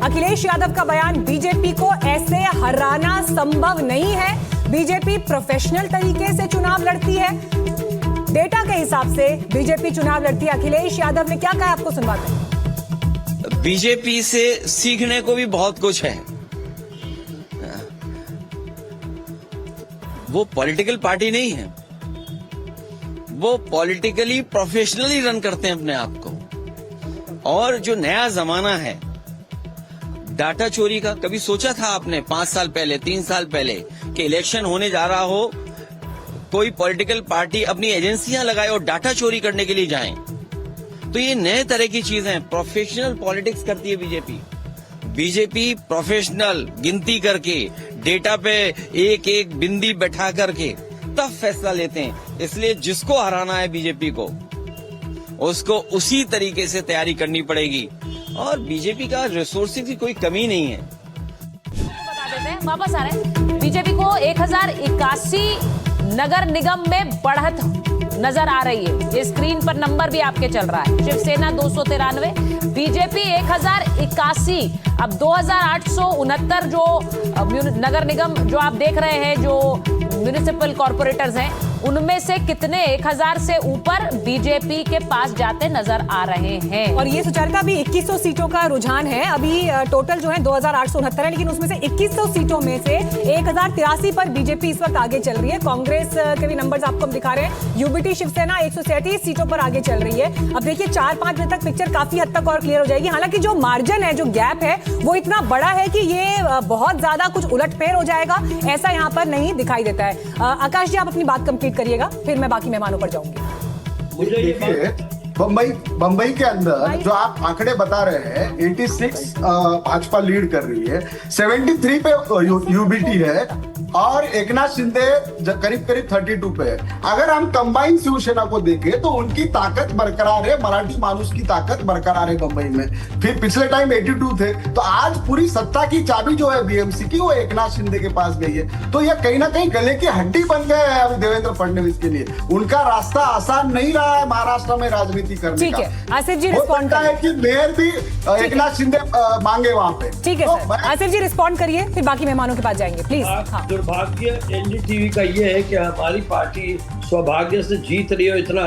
अखिलेश यादव का बयान, बीजेपी को ऐसे हराना संभव नहीं है, बीजेपी प्रोफेशनल तरीके से चुनाव लड़ती है, डेटा के हिसाब से बीजेपी चुनाव लड़ती है। अखिलेश यादव ने क्या कहा, आपको सुनवाते हैं। बीजेपी से सीखने को भी बहुत कुछ है। वो पॉलिटिकल पार्टी नहीं है, वो पॉलिटिकली प्रोफेशनली रन करते हैं अपने आप को। और जो नया जमाना है डाटा चोरी का, कभी सोचा था आपने 5 साल पहले, 3 साल पहले कि इलेक्शन होने जा रहा हो, कोई पॉलिटिकल पार्टी अपनी एजेंसियां लगाए और डाटा चोरी करने के लिए जाएं? तो ये नए तरह की चीजें हैं। प्रोफेशनल पॉलिटिक्स करती है बीजेपी। बीजेपी प्रोफेशनल गिनती करके, डेटा पे एक एक बिंदी बैठा करके तब फैसला लेते हैं। इसलिए जिसको हराना है बीजेपी को, उसको उसी तरीके से तैयारी करनी पड़ेगी। और बीजेपी का रिसोर्सेज की कोई कमी नहीं है। बता देते हैं, वापस आ रहे हैं। बीजेपी को 1081 नगर निगम में बढ़त नजर आ रही है। ये स्क्रीन पर नंबर भी आपके चल रहा है। शिवसेना 293, बीजेपी 1081। अब 2869 जो नगर निगम जो आप देख रहे हैं, जो म्युनिसिपल कॉर्पोरेटर्स हैं, उनमें से कितने 1000 से ऊपर बीजेपी के पास जाते नजर आ रहे हैं। और ये सुचरिता भी 2100 सीटों का रुझान है। अभी टोटल जो है 2869 है, लेकिन उसमें से 2100 सीटों में से 1083 पर बीजेपी इस वक्त आगे चल रही है। कांग्रेस के भी नंबर्स आपको हम दिखा रहे हैं। यूबीटी शिवसेना 137 सीटों पर आगे चल रही है। अब देखिए 4-5 बजे तक पिक्चर काफी हद तक और क्लियर हो जाएगी। हालांकि जो मार्जिन है, जो गैप है, वो इतना बड़ा है कि ये बहुत ज्यादा कुछ उलटफेर हो जाएगा, ऐसा यहाँ पर नहीं दिखाई देता है। आकाश जी, आप अपनी बात कंप्लीट करिएगा, फिर मैं बाकी मेहमानों पर जाऊंगी। मुझे ये बंबई के अंदर जो आप आंकड़े बता रहे हैं, 86 भाजपा लीड कर रही है, 73 पे यूबीटी है और एकनाथ शिंदे करीब 32 पे है। अगर हम कंबाइन शिवसेना को देखें तो उनकी ताकत बरकरार है, मराठी मानुस की ताकत बरकरार है बंबई में। फिर पिछले टाइम 82 थे, तो आज पूरी सत्ता की चाबी जो है बीएमसी की, वो एकनाथ शिंदे के पास गई है। तो ये कहीं ना कहीं गले की हड्डी बन गए हैं अभी देवेंद्र फडणवीस के लिए। उनका रास्ता आसान नहीं रहा है महाराष्ट्र में राजनीति करने ठीक का। है, आसिफ जी रिस्पॉन्ड है कि मेयर भी एकनाथ शिंदे मांगे वहां पे। ठीक है सर, आसिफ जी रिस्पॉन्ड करिए, फिर बाकी मेहमानों के पास जाएंगे प्लीज। दुर्भाग्य एनडीटीवी का ये है कि हमारी पार्टी सौभाग्य से जीत रही है, इतना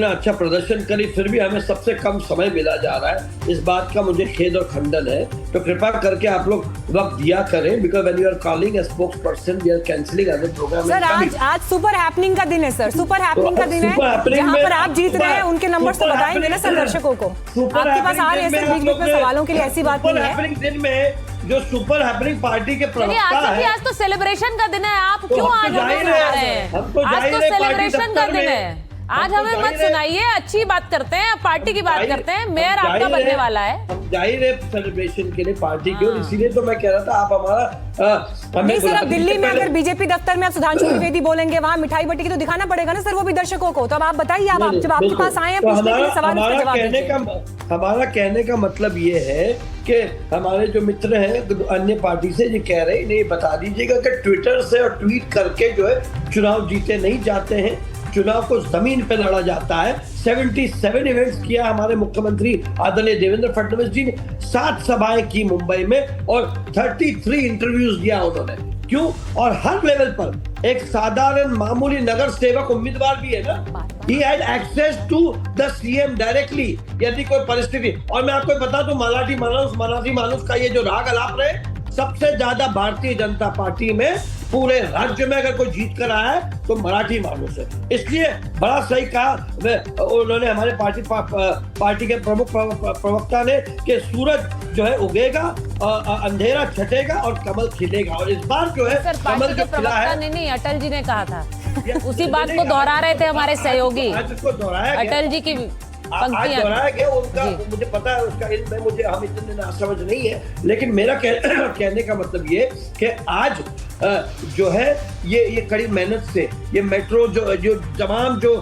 अच्छा प्रदर्शन करी, फिर भी हमें सबसे कम समय मिला जा रहा है। इस बात का मुझे खेद और खंडन है। तो कृपा करके आप लोग वक्त दिया करें, because when you are calling a spokesperson, we are cancelling other programme. Sir आज सुपर हैपनिंग का दिन है सर, सुपर हैपनिंग का दिन है, जहां पर आप जीत रहे हैं उनके नंबर्स तो बताएंगे ना सर दर्शकों को। आपके पास आ रहे हैं सर बीच में सवालों के लिए, ऐसी बात नहीं है। दिन में जो सुपर हैपनिंग पार्टी के प्रवक्ता है, आज तो सेलिब्रेशन का दिन है, आप क्यों आज हमें सुना रहे हैं? आज तो सेलिब्रेशन का दिन है, आज हमें मत सुनाइए, अच्छी बात करते हैं, पार्टी की बात करते हैं। मेयर आपका बनने वाला है, हम जाहिर है सेलिब्रेशन के लिए पार्टी की, और इसीलिए तो मैं कह रहा था आप हमारा नहीं सर, अब दिल्ली में अगर बीजेपी दफ्तर में आप सुधांशु त्रिवेदी बोलेंगे, वहाँ मिठाई बटी की तो दिखाना पड़ेगा ना सर वो भी दर्शकों को। तो अब आप बताइए, आप जब आपके पास आए हैं पूछने के लिए सवाल, उसका जवाब दीजिए। हमारा कहने का मतलब ये है कि हमारे जो मित्र हैं अन्य पार्टी से ये कह रहे हैं, नहीं बता दीजिएगा कि ट्विटर से और ट्वीट करके जो है चुनाव जीते नहीं जाते हैं, चुनाव को जमीन पे लड़ा जाता है। 77 इवेंट्स किया हमारे मुख्यमंत्री आदरणीय देवेंद्र फडणवीस जी ने, 7 सभाएं की मुंबई में और 33 इंटरव्यूज दिया उन्होंने। क्यों? और हर लेवल पर एक साधारण मामूली नगर सेवक उम्मीदवार भी है ना, he had access to the CM directly यदि कोई परिस्थिति। और मैं आपको बता दूं, मराठी मानुस का ये जो राग अलाप रहे, सबसे ज्यादा भारतीय जनता पार्टी में पूरे राज्य में अगर कोई जीत कर आया है तो मराठी मानुस है। इसलिए बड़ा सही कहा उन्होंने, हमारे पार्टी के प्रमुख प्रवक्ता ने, कि सूरज जो है उगेगा, अंधेरा छटेगा और कमल खिलेगा। और इस बार जो है कमल जो खिला है, नहीं अटल जी ने कहा था, उसी बात को दोहरा रहे थे हमारे सहयोगी अटल जी की पंक्तियां दोहराया गया उनका। मुझे पता है उसका इल्म है, मुझे हम इतने नासमझ नहीं है, लेकिन मेरा कहने का मतलब ये कि आज जो है ये कड़ी मेहनत से ये मेट्रो जो तमाम जो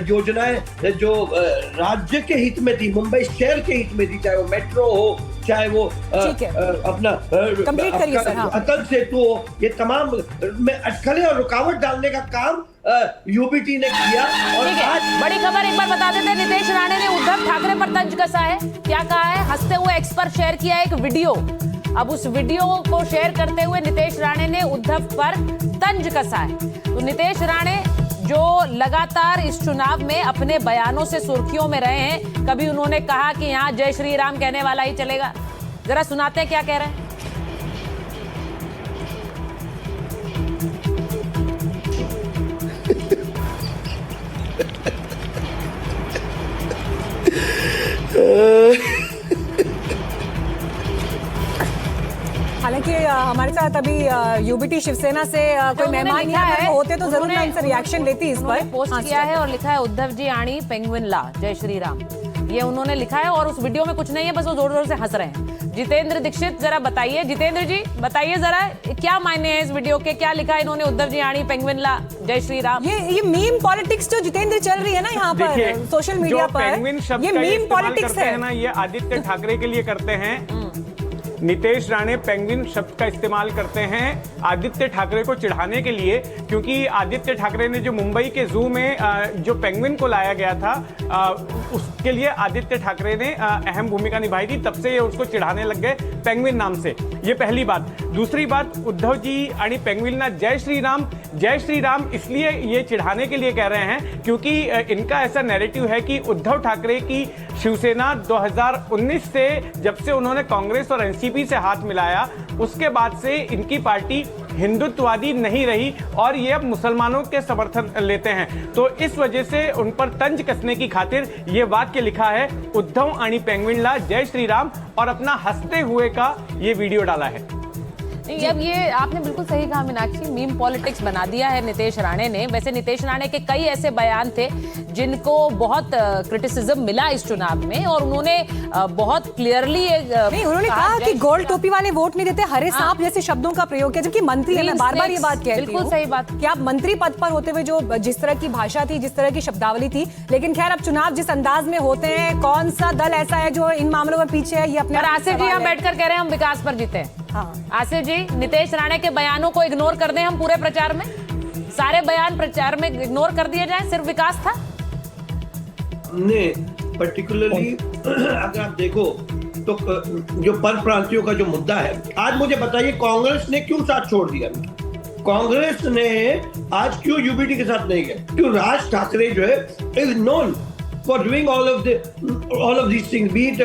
योजनाएं जो राज्य के हित में थी, मुंबई शहर के हित में थी, चाहे वो मेट्रो हो, चाहे वो ठीक है। अपना कंप्लीट करिए सर। हाँ। अटल सेतु हो, ये तमाम में अटकलें और रुकावट डालने का काम यूबीटी ने किया। और ठीक है, आज बड़ी खबर एक बार बता देते हैं। नितेश राणे ने उद्धव ठाकरे पर तंज कसा है। क्या कहा है? हंसते हुए एक्स पर शेयर किया एक वीडियो। अब उस वीडियो को शेयर करते हुए नितेश राणे ने उद्धव पर तंज कसा है। तो नितेश राणे जो लगातार इस चुनाव में अपने बयानों से सुर्खियों में रहे हैं, कभी उन्होंने कहा कि यहाँ जय श्री राम कहने वाला ही चलेगा। जरा सुनाते हैं क्या कह रहे हैं। हालांकि हमारे साथ अभी यूबीटी शिवसेना से कोई मेहमान नहीं आए, होते तो जरूर मैं इनसे रिएक्शन लेती इस पर। पोस्ट किया है और लिखा है उद्धव जी आणी पेंगुइन ला जय श्री राम, ये उन्होंने लिखा है। और उस वीडियो में कुछ नहीं है, बस वो जोर जोर से हंस रहे हैं। जितेंद्र दीक्षित जरा बताइए, जितेंद्र जी बताइए जरा क्या मायने हैं इस वीडियो के, क्या लिखा है इन्होंने उद्धव जी आणी पेंगुइन ला जय श्री राम। ये मीम पॉलिटिक्स जो जितेंद्र चल रही है ना यहाँ पर सोशल मीडिया पर, ये मीम पॉलिटिक्स है ना, ये आदित्य ठाकरे के लिए करते हैं। नितेश राणे पेंगुइन शब्द का इस्तेमाल करते हैं आदित्य ठाकरे को चिढ़ाने के लिए, क्योंकि आदित्य ठाकरे ने जो मुंबई के जू में जो पेंगुइन को लाया गया था, उसके लिए आदित्य ठाकरे ने अहम भूमिका निभाई थी। तब से ये उसको चिढ़ाने लग गए पेंगुइन नाम से। ये पहली बात। दूसरी बात, उद्धव जी आणि पेंगुइन ना जय श्री राम इसलिए ये चिढ़ाने के लिए कह रहे हैं क्योंकि इनका ऐसा नैरेटिव है कि उद्धव ठाकरे की शिवसेना 2019 से, जब से उन्होंने कांग्रेस और एनसीपी से हाथ मिलाया, उसके बाद से इनकी पार्टी हिंदुत्ववादी नहीं रही और ये अब मुसलमानों के समर्थन लेते हैं। तो इस वजह से उन पर तंज कसने की खातिर ये वाक्य लिखा है उद्धव आणि पेंगुइन ला जय श्री राम, और अपना हंसते हुए का ये वीडियो डाला है। नहीं, अब ये आपने बिल्कुल सही कहा मीनाक्षी, मीम पॉलिटिक्स बना दिया है नितेश राणे ने। वैसे नितेश राणे के कई ऐसे बयान थे जिनको बहुत क्रिटिसिज्म मिला इस चुनाव में, और उन्होंने बहुत क्लियरली नहीं, उन्होंने कहा कि गोल्ड टोपी वाले वोट नहीं देते, हरे सांप जैसे शब्दों का प्रयोग किया, जबकि मंत्री है। मैं बार बार ये बात कहती हूं, बिल्कुल सही बात कि आप मंत्री पद पर होते हुए जो जिस तरह की भाषा थी, जिस तरह की शब्दावली थी, लेकिन खैर अब चुनाव जिस अंदाज में होते हैं, कौन सा दल ऐसा है जो इन मामलों में पीछे है, ये अपने। आसिफ जी हम बैठकर कह रहे हैं हम विकास पर जीते हैं। हाँ। आसिफ जी, नितेश राणे के बयानों को इग्नोर कर दें हम पूरे प्रचार में, सारे बयान प्रचार में इग्नोर कर दिए जाएं, सिर्फ विकास था। नहीं, पर्टिकुलरली अगर आप देखो तो जो पर प्रांतियों का जो मुद्दा है, आज मुझे बताइए कांग्रेस ने क्यों साथ छोड़ दिया? कांग्रेस ने आज क्यों यूबीटी के साथ नहीं गए? क्यों? राज ठाकरे जो है is known for doing all of these things, be it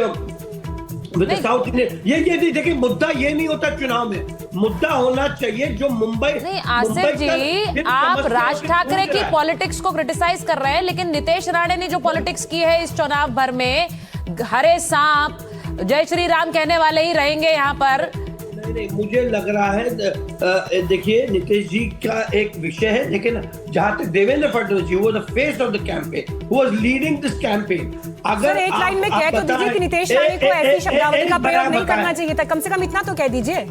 with the South Indian. ये देखिए, मुद्दा ये नहीं होता चुनाव में, मुद्दा होना चाहिए जो मुंबई। नहीं आसिफ जी, आप राज ठाकरे की पॉलिटिक्स को क्रिटिसाइज कर रहे हैं, लेकिन नितेश राणे ने जो पॉलिटिक्स की है इस चुनाव भर में, हरे सांप जय श्री राम कहने वाले ही रहेंगे यहाँ पर। नहीं, मुझे लग रहा है, देखिए नितेश जी का एक विषय है, लेकिन जहां तक देवेंद्र फडणवीस जी वो the face of the campaign, who was leading this campaign. अगर एक लाइन में कह तो दीजिए कि नितेश राणे को ऐसी शब्दावली का प्रयोग नहीं करना चाहिए था, कम से कम इतना तो कह दीजिए।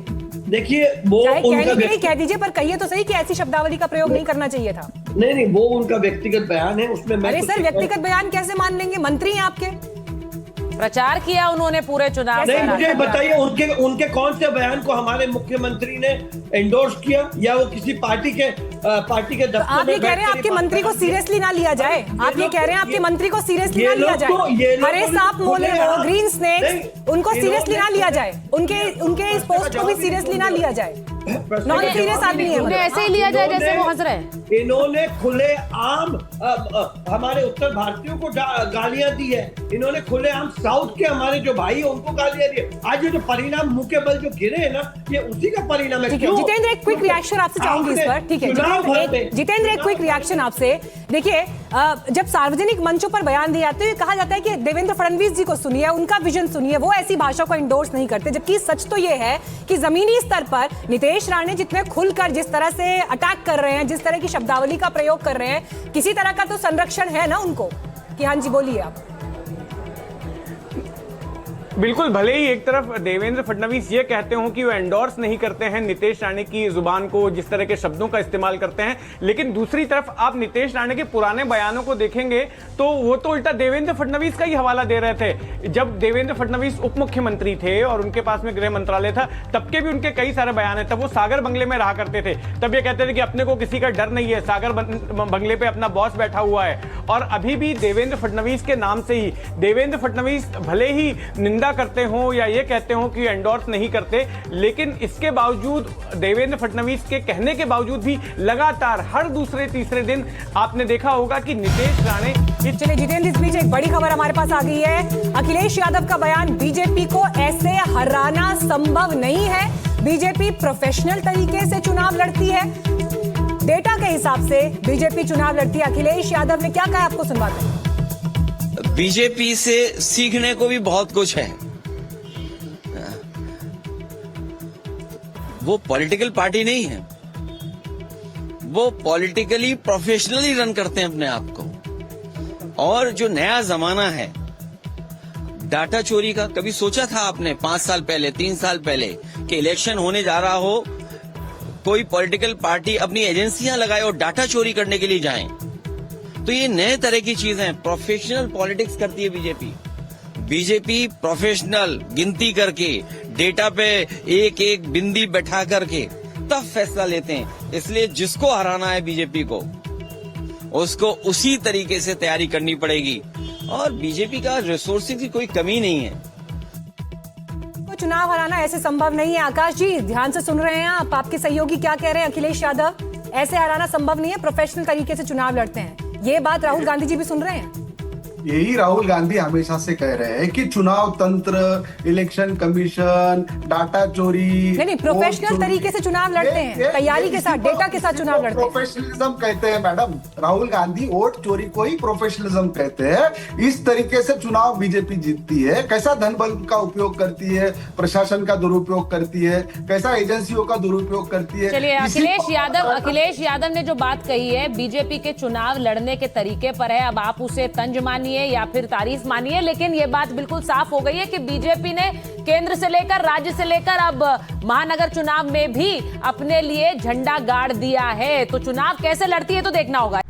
देखिए वो नहीं कह दीजिए, पर कहिए तो सही कि ऐसी शब्दावली का प्रयोग नहीं करना चाहिए था। नहीं, वो उनका व्यक्तिगत बयान है, उसमें मैं। अरे सर, व्यक्तिगत बयान कैसे मान लेंगे? मंत्री हैं आपके, प्रचार किया उन्होंने पूरे चुनाव। नहीं, मुझे बताइए उनके कौन से बयान को हमारे मुख्यमंत्री ने एंडोर्स किया, या वो किसी पार्टी के दफ्तर में? आप ये कह रहे हैं आपके मंत्री को सीरियसली ना लिया जाए? आप ये कह रहे हैं आपके मंत्री को सीरियसली ना लिया जाए? हरे सांप मोले वो ग्रीन स्नेक्स, उनको सीरियसली ना लिया जाए, उनके इस पोस्ट को भी सीरियसली ना लिया जाए। नॉन सीरियस आदमी है, उन्हें ऐसे ही लिया जाए जैसे वो हंस रहे हैं। इन्होंने खुलेआम हमारे उत्तर भारतीयों को गालियां दी है, इन्होंने खुलेआम साउथ के हमारे जो भाई हैं उनको गालियां दी है। आज ये जो परिणाम मुंह के बल जो गिरे हैं ना, ये उसी का परिणाम है। जितेंद्र, एक क्विक रिएक्शन आपसे चाहूंगी इस पर, ठीक है? जितेंद्र, एक क्विक रिएक्शन आपसे। देखिए, जब सार्वजनिक मंचों पर बयान दिया तो ये कहा जाता है कि देवेंद्र फडणवीस जी को सुनिए, उनका विजन सुनिए, वो ऐसी भाषा को इंडोर्स नहीं करते, जबकि सच तो ये है कि जमीनी स्तर पर नितेश राणे जितने खुलकर जिस तरह से अटैक कर रहे हैं, जिस तरह की शब्दावली का प्रयोग कर रहे हैं, किसी तरह का तो संरक्षण है ना उनको कि हाँ जी बोलिए आप। बिल्कुल, भले ही एक तरफ देवेंद्र फडणवीस ये कहते हो कि वो एंडोर्स नहीं करते हैं नीतीश राणे की जुबान को, जिस तरह के शब्दों का इस्तेमाल करते हैं, लेकिन दूसरी तरफ आप नीतीश राणे के पुराने बयानों को देखेंगे तो वो तो उल्टा देवेंद्र फडणवीस का ही हवाला दे रहे थे। जब देवेंद्र फडणवीस उप मुख्यमंत्री थे और उनके पास में गृह मंत्रालय था, तब के भी उनके कई सारे बयान है। तब वो सागर बंगले में रहा करते थे, तब ये कहते थे कि अपने को किसी का डर नहीं है, सागर बंगले पे अपना बॉस बैठा हुआ है। और अभी भी देवेंद्र फडणवीस के नाम से ही देवेंद्र फडणवीस भले ही निंदा करते हो या ये कहते हो कि एंडोर्स नहीं करते, लेकिन इसके बावजूद देवेंद्र फडणवीस के कहने के बावजूद भी लगातार हर दूसरे तीसरे दिन आपने देखा होगा कि नीतीश राणे। चलिए जितेंद्र, इस बीच एक बड़ी खबर हमारे पास आ गई है। अखिलेश यादव का बयान, बीजेपी को ऐसे हराना संभव नहीं है, बीजेपी प्रोफेशनल तरीके से चुनाव लड़ती है, डेटा के हिसाब से बीजेपी चुनाव लड़ती है। अखिलेश यादव ने क्या कहा, आपको सुनवाते हैं। बीजेपी से सीखने को भी बहुत कुछ है। वो पॉलिटिकल पार्टी नहीं है, वो पॉलिटिकली प्रोफेशनली रन करते हैं अपने आप को। और जो नया जमाना है डाटा चोरी का, कभी सोचा था आपने 5 साल पहले, 3 साल पहले कि इलेक्शन होने जा रहा हो, कोई पॉलिटिकल पार्टी अपनी एजेंसियां लगाए और डाटा चोरी करने के लिए जाएं? तो ये नए तरह की चीजें हैं। प्रोफेशनल पॉलिटिक्स करती है बीजेपी प्रोफेशनल गिनती करके, डेटा पे एक एक बिंदी बैठा करके तब फैसला लेते हैं। इसलिए जिसको हराना है बीजेपी को, उसको उसी तरीके से तैयारी करनी पड़ेगी। और बीजेपी का रिसोर्सेज की कोई कमी नहीं है। तो चुनाव हराना ऐसे संभव नहीं है। आकाश जी, ध्यान से सुन रहे हैं आप, आपके सहयोगी क्या कह रहे हैं? अखिलेश यादव, ऐसे हराना संभव नहीं है, प्रोफेशनल तरीके से चुनाव लड़ते हैं। ये बात राहुल गांधी जी भी सुन रहे हैं। यही राहुल गांधी हमेशा से कह रहे हैं कि चुनाव तंत्र, इलेक्शन कमीशन, डाटा चोरी, नहीं, प्रोफेशनल तरीके से चुनाव लड़ते हैं, तैयारी के साथ, डेटा के साथ चुनाव लड़ते हैं। प्रोफेशनलिज्म कहते हैं मैडम। राहुल गांधी वोट चोरी को ही प्रोफेशनलिज्म कहते हैं। इस तरीके से चुनाव बीजेपी जीतती है। कैसा धन बल का उपयोग करती है, प्रशासन का दुरुपयोग करती है, कैसा एजेंसियों का दुरुपयोग करती है। चलिए, अखिलेश यादव ने जो बात कही है बीजेपी के चुनाव लड़ने के तरीके पर है, अब आप उसे तंज मानिए या फिर तारीफ मानिए, लेकिन यह बात बिल्कुल साफ हो गई है कि बीजेपी ने केंद्र से लेकर राज्य से लेकर अब महानगर चुनाव में भी अपने लिए झंडा गाड़ दिया है। तो चुनाव कैसे लड़ती है तो देखना होगा।